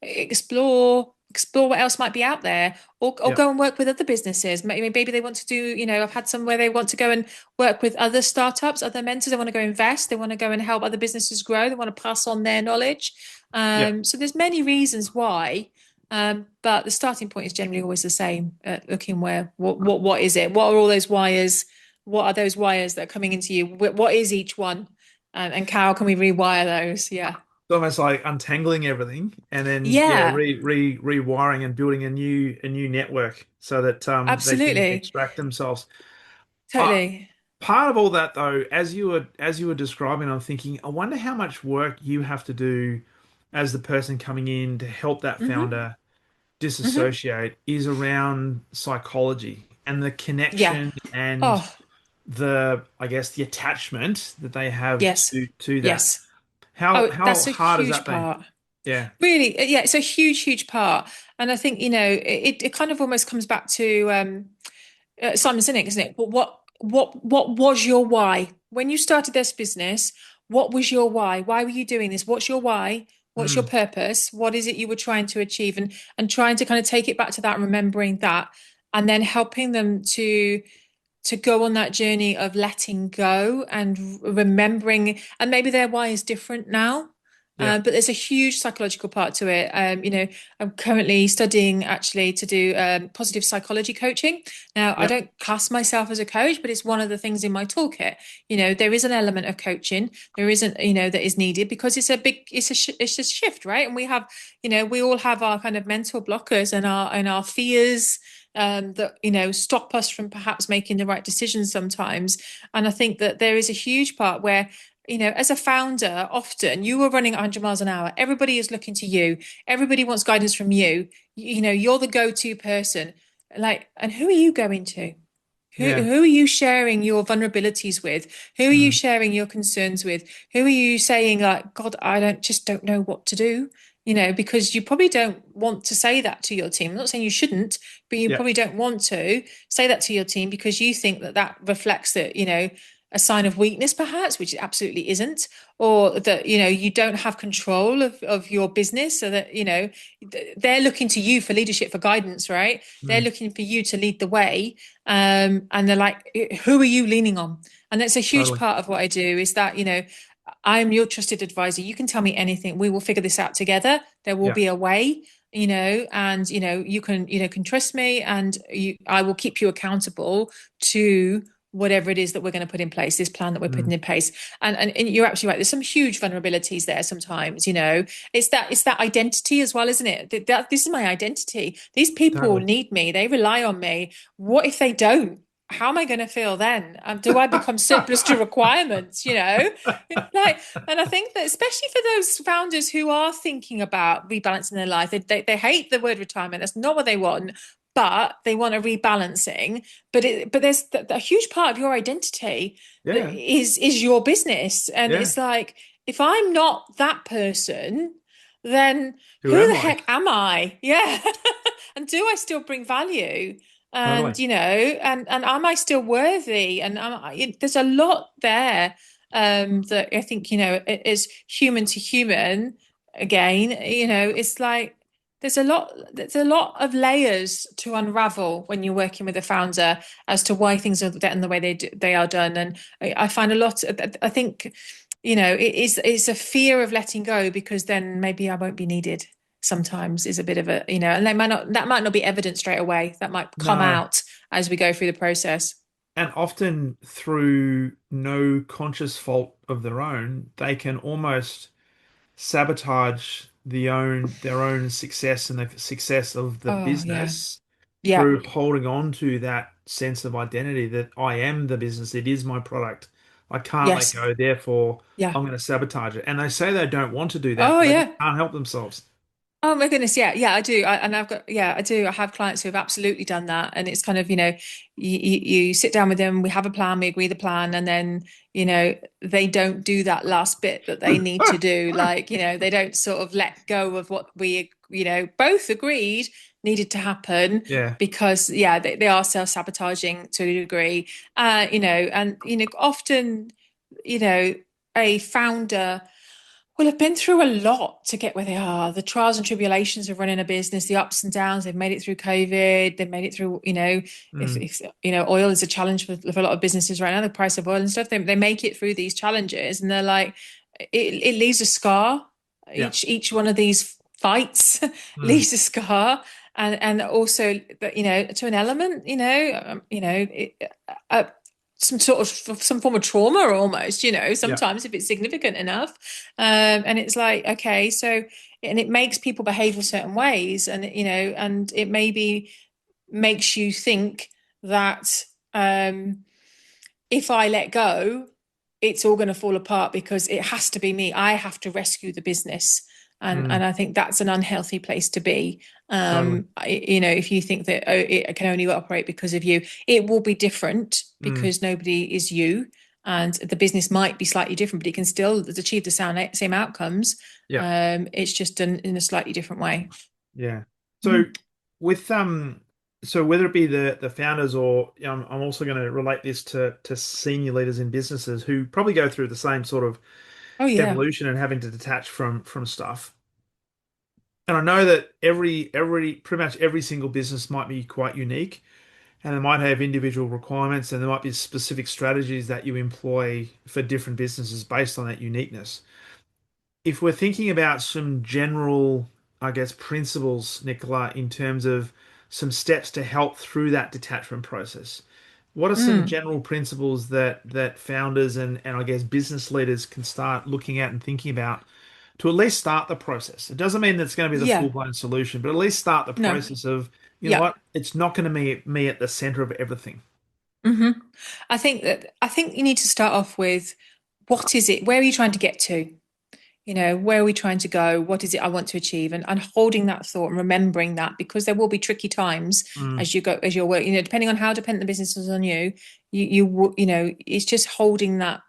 explore what else might be out there, or Yeah. go and work with other businesses. Maybe they want to do, I've had some where they want to go and work with other startups, other mentors. They want to go invest, they want to go and help other businesses grow, they want to pass on their knowledge. Yeah. So there's many reasons why, but the starting point is generally always the same, looking where, what is it, what are all those wires, what are those wires that are coming into you, what is each one, and how can we rewire those? Yeah. It's almost like untangling everything and then yeah, Yeah, rewiring and building a new network so that they can absolutely. extract themselves. Uh, Totally. Part of all that though, as you were describing, I'm thinking, I wonder how much work you have to do as the person coming in to help that Hmm. founder Hmm. disassociate is around psychology and the Yeah. connection and Oh, the, I guess, the attachment that they have yes. to that. Yes. How Oh, how that's a hard has huge that been? part. Yeah. Really, yeah, it's a huge, huge part. And I think, it kind of almost comes back to Simon Sinek, isn't it? What was your why? When you started this business, what was your why? Why were you doing this? What's your why? What's your Mm. purpose? What is it you were trying to achieve? And trying to kind of take it back to that, and remembering that, and then helping them to go on that journey of letting go and remembering, and maybe their why is different now. Yeah. But there's a huge psychological part to it. I'm currently studying actually to do positive psychology coaching. Now, I Yeah. don't class myself as a coach, but it's one of the things in my toolkit. There is an element of coaching. There isn't, that is needed because it's a shift, right? And we all have our kind of mental blockers and our fears that stop us from perhaps making the right decisions sometimes. And I think that there is a huge part where as a founder, often you are running 100 miles an hour. Everybody is looking to you. Everybody wants guidance from you. You're the go-to person. And who are you going to? Who, Yeah. who are you sharing your vulnerabilities with? Who are you Mm. sharing your concerns with? Who are you saying like, God, I don't know what to do? Because you probably don't want to say that to your team. I'm not saying you shouldn't, but you Yeah. probably don't want to say that to your team because you think that reflects that, a sign of weakness, perhaps, which it absolutely isn't, or that, you don't have control of your business, so that, they're looking to you for leadership, for guidance, right? They're Mm. looking for you to lead the way. And they're like, who are you leaning on? And that's a huge Totally. part of what I do is that, I'm your trusted advisor. You can tell me anything. We will figure this out together. There will Yeah. be a way, and you can trust me, and I will keep you accountable to whatever it is that we're going to put in place, this plan that we're Mm. putting in place. And you're absolutely right. There's some huge vulnerabilities there sometimes, it's that identity as well, isn't it? This is my identity. These people Totally. need me. They rely on me. What if they don't? How am I going to feel then? Do I become surplus to requirements? Like, and I think that especially for those founders who are thinking about rebalancing their life, they hate the word retirement. That's not what they want, but they want a rebalancing. But there's a huge part of your identity that Yeah. is your business, and Yeah. it's like if I'm not that person, then Who who am the I? heck am I? Yeah, and do I still bring value? Totally. And am I still worthy? And there's a lot there that I think is human to human. Again, it's like there's a lot of layers to unravel when you're working with a founder as to why things are done the way they are done. And I find a lot. I think it's a fear of letting go because then maybe I won't be needed. Sometimes is a bit of and that might not be evident straight away. That might come No. out as we go through the process. And often through no conscious fault of their own, they can almost sabotage their own success and the success of the Oh yeah, business yeah, through holding on to that sense of identity that I am the business, it is my product. I can't let yes, go, therefore yeah. I'm going to sabotage it. And they say they don't want to do that, Oh but they just yeah. can't help themselves. Oh my goodness, yeah, yeah, I do. And I do. I have clients who have absolutely done that. And it's kind of, you sit down with them, we have a plan, we agree the plan, and then, they don't do that last bit that they need to do. Like, they don't sort of let go of what we, both agreed needed to happen Yeah. because, yeah, they are self-sabotaging to a degree. And, often, you know, a founder well, I've been through a lot to get where they are. The trials and tribulations of running a business, the ups and downs. They've made it through COVID. They've made it through, Mm. if oil is a challenge for a lot of businesses right now, the price of oil and stuff. They make it through these challenges, and they're like, it leaves a scar. Yeah. Each one of these fights Mm. leaves a scar, and also, but to an element, uh, some form of trauma almost, Yeah. sometimes if it's significant enough. And it's like, okay, so, and it makes people behave in certain ways, and it maybe makes you think that if I let go, it's all going to fall apart because it has to be me. I have to rescue the business. And Mm. I think that's an unhealthy place to be. Totally. If you think that it can only operate because of you, it will be different Mm. because nobody is you. And the business might be slightly different, but it can still achieve the same outcomes. Yeah. It's just done in a slightly different way. Yeah. So Mm. with so whether it be the founders or I'm also going to relate this to senior leaders in businesses who probably go through the same sort of Oh yeah. evolution and having to detach from stuff. And I know that every pretty much every single business might be quite unique and they might have individual requirements and there might be specific strategies that you employ for different businesses based on that uniqueness. if we're thinking about some general, I guess, principles, Nicola, in terms of some steps to help through that detachment process, what are some Mm, general principles that founders and I guess business leaders can start looking at and thinking about to at least start the process? It doesn't mean that it's going to be the yeah, full-blown solution, but at least start the no, process of, you know yeah. what, it's not going to be me at the center of everything. hmm I think you need to start off with what is it? Where are you trying to get to? You know, where are we trying to go? What is it I want to achieve? And holding that thought and remembering that, because there will be tricky times Mm, as you go, as you're working, you know, depending on how dependent the business is on you, you know, it's just holding that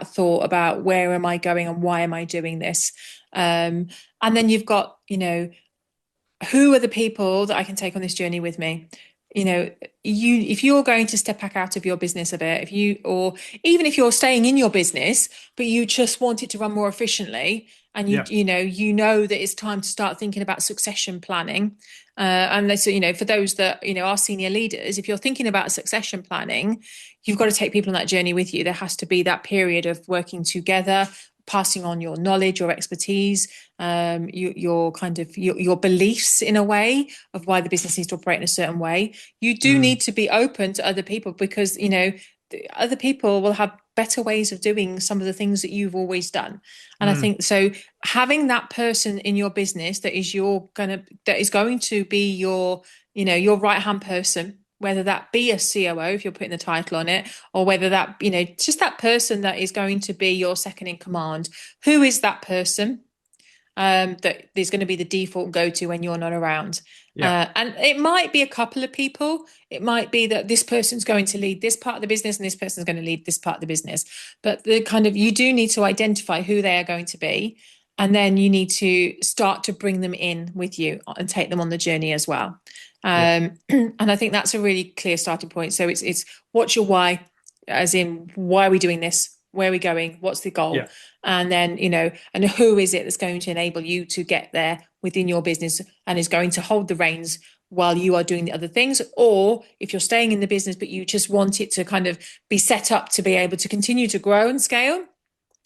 thought about where am I going and why am I doing this? And then you've got, you know, who are the people that I can take on this journey with me? You know, you if you're going to step back out of your business a bit, if you or even if you're staying in your business, but you just want it to run more efficiently, and yeah. you know that it's time to start thinking about succession planning. And so, you know, for those that, you know, are senior leaders, if you're thinking about succession planning, you've got to take people on that journey with you. There has to be that period of working together, passing on your knowledge, your expertise, your kind of your beliefs in a way of why the business needs to operate in a certain way. You do Mm, need to be open to other people, because, you know, other people will have better ways of doing some of the things that you've always done. And I mm, think so, having that person in your business that is going to be your, you know, your right hand person, whether that be a COO, if you're putting the title on it, or whether that, you know, just that person that is going to be your second in command. Who is that person? That is going to be the default go-to when you're not around. yeah. And it might be a couple of people. It might be that this person's going to lead this part of the business and this person's going to lead this part of the business. But the kind of, you do need to identify who they are going to be. And then you need to start to bring them in with you and take them on the journey as well. Yeah. And I think that's a really clear starting point. So it's what's your why, as in, why are we doing this? Where are we going? What's the Yeah. goal? And then, you know, and who is it that's going to enable you to get there within your business and is going to hold the reins while you are doing the other things? Or if you're staying in the business but you just want it to kind of be set up to be able to continue to grow and scale,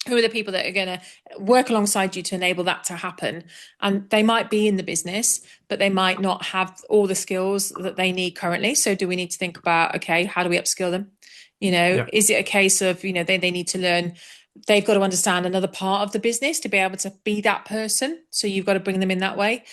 who are the people that are going to work alongside you to enable that to happen? And they might be in the business, but they might not have all the skills that they need currently. So do we need to think about, okay, how do we upskill them? You know, Yeah. is it a case of, you know, they need to learn, they've got to understand another part of the business to be able to be that person, so you've got to bring them in that way?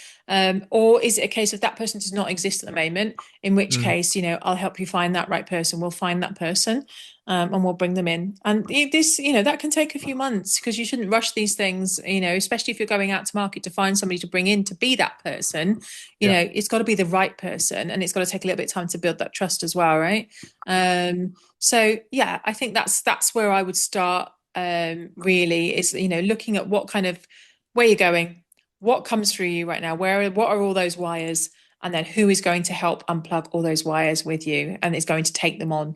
Or is it a case of that person does not exist at the moment, in which Mm, case, you know, I'll help you find that right person, we'll find that person, and we'll bring them in. And this, you know, that can take a few months, because you shouldn't rush these things, you know, especially if you're going out to market to find somebody to bring in to be that person. You yeah. know, it's got to be the right person, and it's got to take a little bit of time to build that trust as well, right? So yeah, I think that's where I would start. Really, is, you know, looking at what kind of, where you're going, what comes through you right now, what are all those wires, and then who is going to help unplug all those wires with you and is going to take them on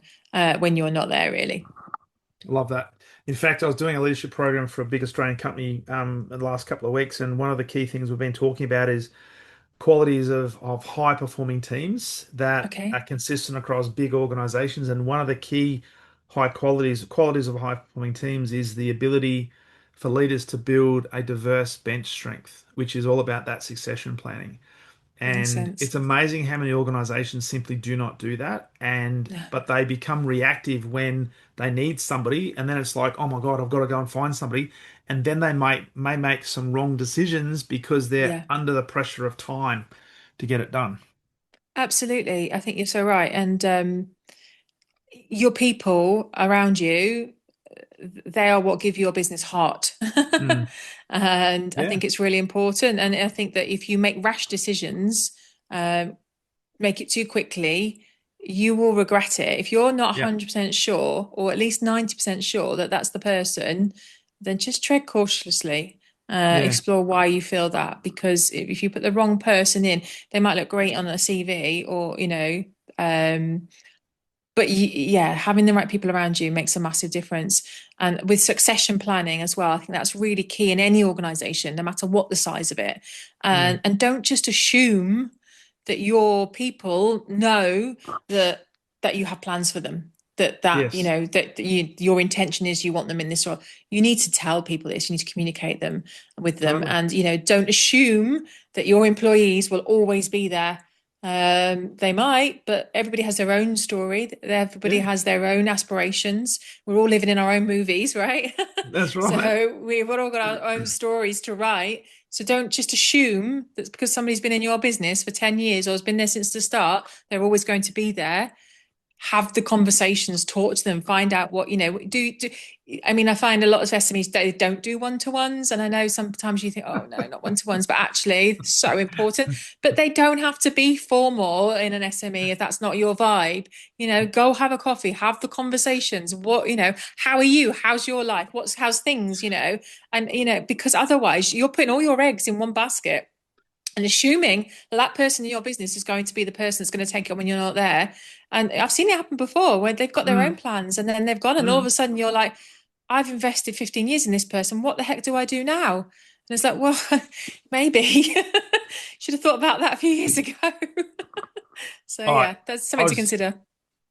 when you're not there, really. Love that. In fact, I was doing a leadership program for a big Australian company in the last couple of weeks, and one of the key things we've been talking about is qualities of high performing teams that are Okay. consistent across big organizations. And one of the key qualities of high performing teams is the ability for leaders to build a diverse bench strength, which is all about that succession planning. Makes And sense. it's amazing how many organizations simply do not do that. And Yeah. but they become reactive when they need somebody, and then it's like, oh my God, I've got to go and find somebody. And then they may make some wrong decisions because they're Yeah. under the pressure of time to get it done. Absolutely. I think you're so right. And your people around you, they are what give your business heart. Mm, And I yeah, think it's really important. And I think that if you make rash decisions, um, make it too quickly, you will regret it. If you're not yeah, 100% sure, or at least 90% sure that that's the person, then just tread cautiously. yeah, Explore why you feel that, because if you put the wrong person in, they might look great on a CV, or, you know, um, but yeah, having the right people around you makes a massive difference. And with succession planning as well, I think that's really key in any organization, no matter what the size of it. mm, And don't just assume that your people know that you have plans for them. Yes. your intention is you want them in this role. You need to tell people this. You need to communicate them with them, Totally. and don't assume that your employees will always be there. They might, but everybody has their own story. Everybody Yeah, has their own aspirations. We're all living in our own movies, right? that's right. So we've all got our own stories to write. So don't just assume that because somebody's been in your business for 10 years or has been there since the start, they're always going to be there. Have the conversations, talk to them, find out what, do. I mean, I find a lot of SMEs, they don't do one-to-ones. And I know sometimes you think, oh no, not one-to-ones, but actually it's so important. But they don't have to be formal in an SME if that's not your vibe. Go have a coffee, have the conversations. How are you? How's your life? How's things, and because otherwise you're putting all your eggs in one basket and assuming that person in your business is going to be the person that's going to take it when you're not there. And I've seen it happen before where they've got their own Mm, plans and then they've gone and all of mm. a sudden you're like, I've invested 15 years in this person. What the heck do I do now? And it's like, well, maybe should have thought about that a few years ago. So All right. yeah, that's I something to was consider.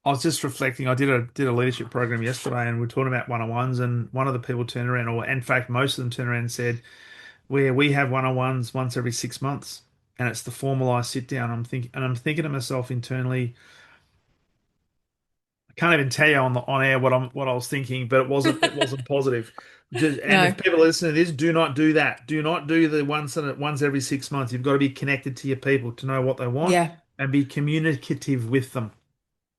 I was just reflecting. I did a leadership program yesterday, and we're talking about one-on-ones. And one of the people turned around, or in fact, most of them turned around and said, "Where we have one-on-ones once every 6 months, and it's the formalized sit down." I'm thinking to myself internally, I can't even tell you on air what I was thinking, but it wasn't positive. And No, if people are listening to this, do not do that. Do not do the once every 6 months. You've got to be connected to your people to know what they want yeah. and be communicative with them.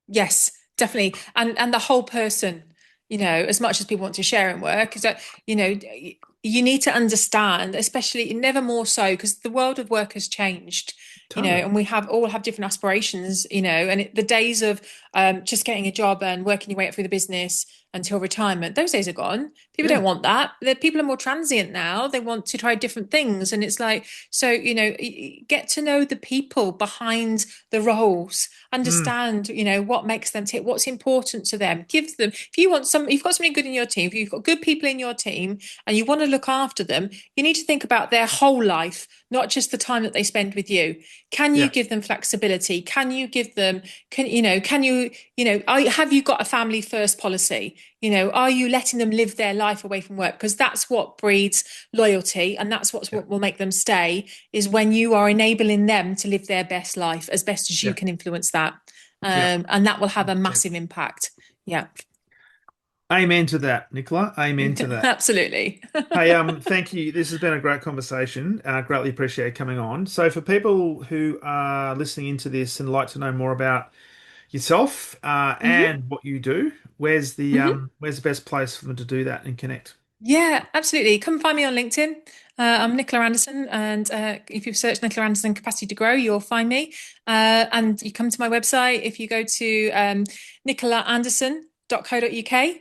Yes, definitely. And the whole person, as much as people want to share and work, is that, you need to understand, especially never more so, because the world of work has changed, Totally. and we all have different aspirations, and the days of just getting a job and working your way up through the business until retirement, those days are gone. People don't Yeah. want that. People are more transient now. They want to try different things. And it's like, so, get to know the people behind the roles, Mm, understand, what makes them tick, what's important to them. Give them, if you want you've got something good in your team, if you've got good people in your team and you want to look after them, you need to think about their whole life, not just the time that they spend with you. Can you yeah. give them flexibility? Can you give them, have you got a family first policy? Are you letting them live their life away from work? Because that's what breeds loyalty and that's Yeah. what will make them stay, is when you are enabling them to live their best life as best as you Yeah. can influence that. Yeah. And that will have a 100%. massive impact. Yeah, Amen to that, Nicola. Amen to that. absolutely. Hey, thank you. This has been a great conversation. Greatly appreciate coming on. So, for people who are listening into this and like to know more about yourself Hmm. and what you do, where's the best place for them to do that and connect? Yeah, absolutely. Come find me on LinkedIn. I'm Nicola Anderson, and if you search Nicola Anderson Capacity to Grow, you'll find me. And you come to my website. If you go to nicolaanderson.co.uk,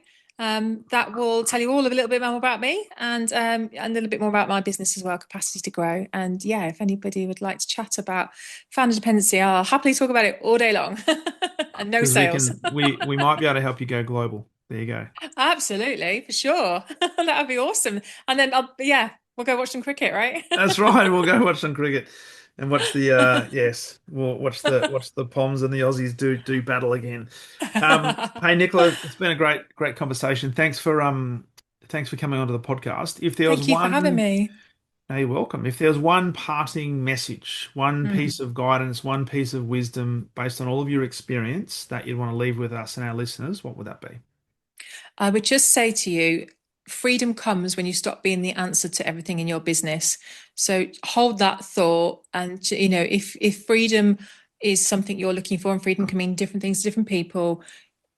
that will tell you all a little bit more about me and a little bit more about my business as well, Capacity to Grow. And yeah, if anybody would like to chat about founder dependency, I'll happily talk about it all day long. And no Because we sales. can we might be able to help you go global. There you go. Absolutely, for sure. That would be awesome. And then, yeah, we'll go watch some cricket, right? That's right. We'll go watch some cricket and watch the yes, we'll watch the Poms and the Aussies do battle again. Hey Nicola, it's been a great conversation. Thanks for coming onto the podcast. If there was Thank you for having one, me. no, you're welcome. If there was one parting message, one Mm. piece of guidance, one piece of wisdom based on all of your experience that you'd want to leave with us and our listeners, what would that be? I would just say to you, freedom comes when you stop being the answer to everything in your business. So hold that thought, and if freedom is something you're looking for, and freedom can mean different things to different people,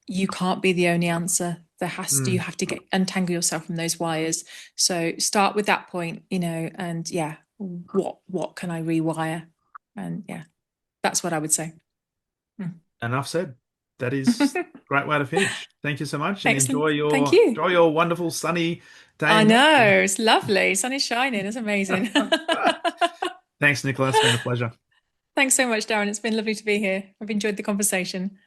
you can't be the only answer. You Mm. have to untangle yourself from those wires. So start with that point, and yeah, what can I rewire? And yeah, that's what I would say. Mm. Enough said. That is a great way to finish. Thank you so much, and Excellent. enjoy Thank your you. enjoy your wonderful sunny day I in know, Melbourne. it's lovely. Sun is shining. It's amazing. Thanks, Nicola. It's been a pleasure. Thanks so much, Darren. It's been lovely to be here. I've enjoyed the conversation.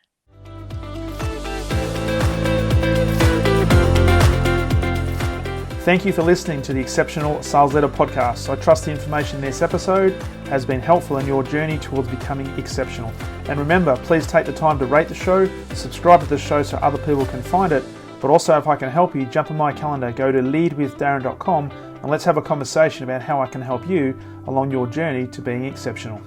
Thank you for listening to the Exceptional Sales Leader Podcast. I trust the information in this episode has been helpful in your journey towards becoming exceptional. And remember, please take the time to rate the show, subscribe to the show so other people can find it. But also, if I can help you, jump on my calendar, go to leadwithdarren.com and let's have a conversation about how I can help you along your journey to being exceptional.